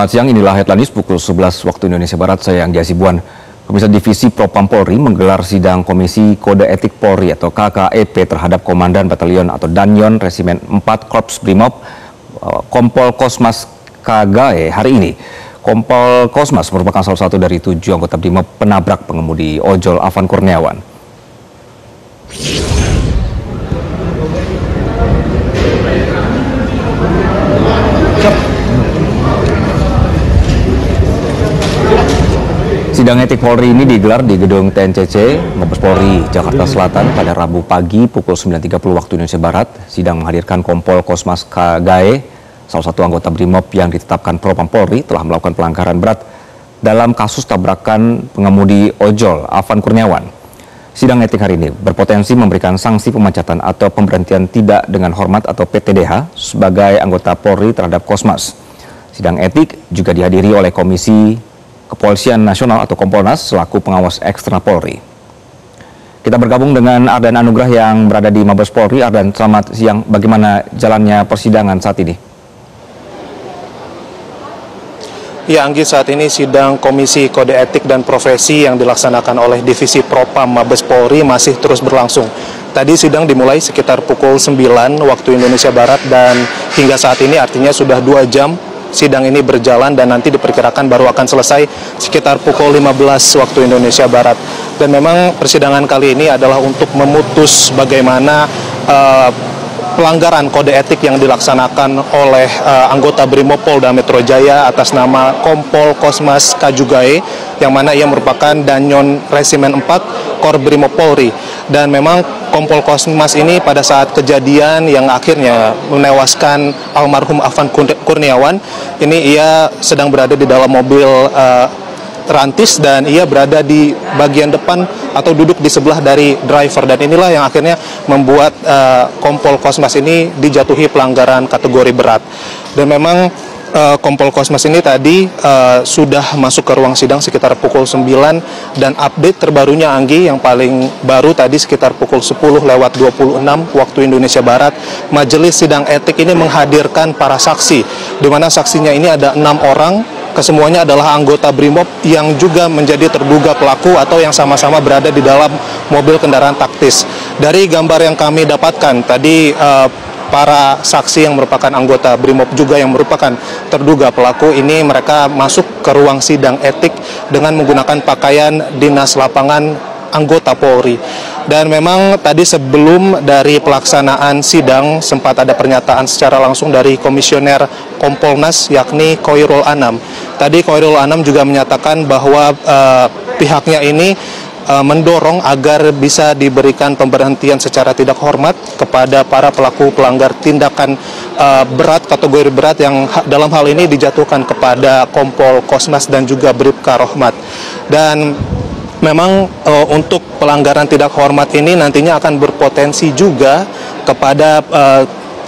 Selamat siang, inilah headline news pukul 11 waktu Indonesia Barat. Saya Anggi Hasibuan. Komisi Divisi Propam Polri menggelar sidang Komisi Kode Etik Polri atau KKEP terhadap Komandan Batalion atau Danyon Resimen 4 Korps Brimob Kompol Kosmas Kagae hari ini. Kompol Kosmas merupakan salah satu dari 7 anggota Brimob penabrak pengemudi ojol Afan Kurniawan. Sidang etik Polri ini digelar di gedung TNCC, Mabes Polri, Jakarta Selatan pada Rabu pagi pukul 9.30 waktu Indonesia Barat. Sidang menghadirkan Kompol Kosmas Kagae, salah satu anggota Brimob yang ditetapkan Propam Polri telah melakukan pelanggaran berat dalam kasus tabrakan pengemudi ojol Afan Kurniawan. Sidang etik hari ini berpotensi memberikan sanksi pemecatan atau pemberhentian tidak dengan hormat atau PTDH sebagai anggota Polri terhadap Kosmas. Sidang etik juga dihadiri oleh Komisi Kepolisian Nasional atau Kompolnas selaku pengawas eksternal Polri. Kita bergabung dengan Ardan Anugrah yang berada di Mabes Polri. Ardan, selamat siang. Bagaimana jalannya persidangan saat ini? Ya, Anggi, saat ini sidang Komisi Kode Etik dan Profesi yang dilaksanakan oleh Divisi Propam Mabes Polri masih terus berlangsung. Tadi sidang dimulai sekitar pukul 9 waktu Indonesia Barat dan hingga saat ini artinya sudah 2 jam sidang ini berjalan dan nanti diperkirakan baru akan selesai sekitar pukul 15 waktu Indonesia Barat. Dan memang persidangan kali ini adalah untuk memutus bagaimana pelanggaran kode etik yang dilaksanakan oleh anggota Brimob Polda Metro Jaya atas nama Kompol Kosmas Kagae, yang mana ia merupakan Danyon Resimen 4 Kor Brimob Polri. Dan memang Kompol Kosmas ini pada saat kejadian yang akhirnya menewaskan almarhum Afan Kurniawan, ini ia sedang berada di dalam mobil rantis dan ia berada di bagian depan atau duduk di sebelah dari driver, dan inilah yang akhirnya membuat Kompol Kosmas ini dijatuhi pelanggaran kategori berat. Dan memang Kompol Kosmas ini tadi sudah masuk ke ruang sidang sekitar pukul 9 dan update terbarunya, Anggi, yang paling baru tadi sekitar pukul 10:26 waktu Indonesia Barat, majelis sidang etik ini menghadirkan para saksi, di mana saksinya ini ada 6 orang. Kesemuanya adalah anggota Brimob yang juga menjadi terduga pelaku atau yang sama-sama berada di dalam mobil kendaraan taktis. Dari gambar yang kami dapatkan tadi, para saksi yang merupakan anggota Brimob juga yang merupakan terduga pelaku ini mereka masuk ke ruang sidang etik dengan menggunakan pakaian dinas lapangan anggota Polri. Dan memang tadi sebelum dari pelaksanaan sidang sempat ada pernyataan secara langsung dari Komisioner Kompolnas yakni Khoirul Anam. Tadi Khoirul Anam juga menyatakan bahwa pihaknya ini mendorong agar bisa diberikan pemberhentian secara tidak hormat kepada para pelaku pelanggar tindakan berat, kategori berat yang dalam hal ini dijatuhkan kepada Kompol Kosmas dan juga Bribka Rohmat. Dan memang untuk pelanggaran tidak hormat ini nantinya akan berpotensi juga kepada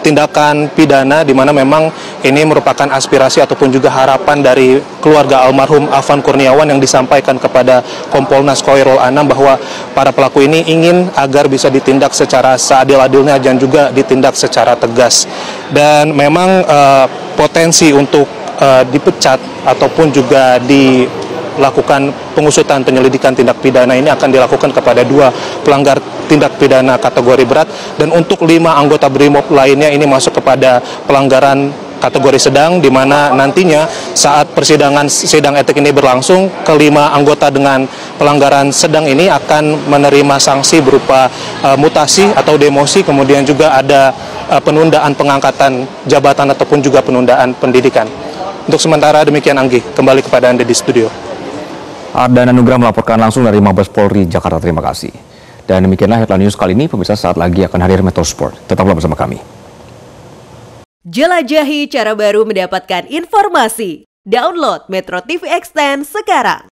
tindakan pidana, di mana memang ini merupakan aspirasi ataupun juga harapan dari keluarga almarhum Afan Kurniawan yang disampaikan kepada Kompolnas Khoirul Anam bahwa para pelaku ini ingin agar bisa ditindak secara seadil-adilnya dan juga ditindak secara tegas. Dan memang potensi untuk dipecat ataupun juga dilakukan pengusutan penyelidikan tindak pidana ini akan dilakukan kepada 2 pelanggar tindak pidana kategori berat, dan untuk 5 anggota Brimob lainnya ini masuk kepada pelanggaran kategori sedang, di mana nantinya saat persidangan sidang etik ini berlangsung, kelima anggota dengan pelanggaran sedang ini akan menerima sanksi berupa mutasi atau demosi, kemudian juga ada penundaan pengangkatan jabatan ataupun juga penundaan pendidikan. Untuk sementara demikian, Anggi, kembali kepada Anda di studio. Ardan Anugrah melaporkan langsung dari Mabes Polri, Jakarta. Terima kasih. Dan demikianlah headline news kali ini. Pemirsa, saat lagi akan hadir Metro Sport. Tetaplah bersama kami. Jelajahi cara baru mendapatkan informasi. Download Metro TV Extend sekarang.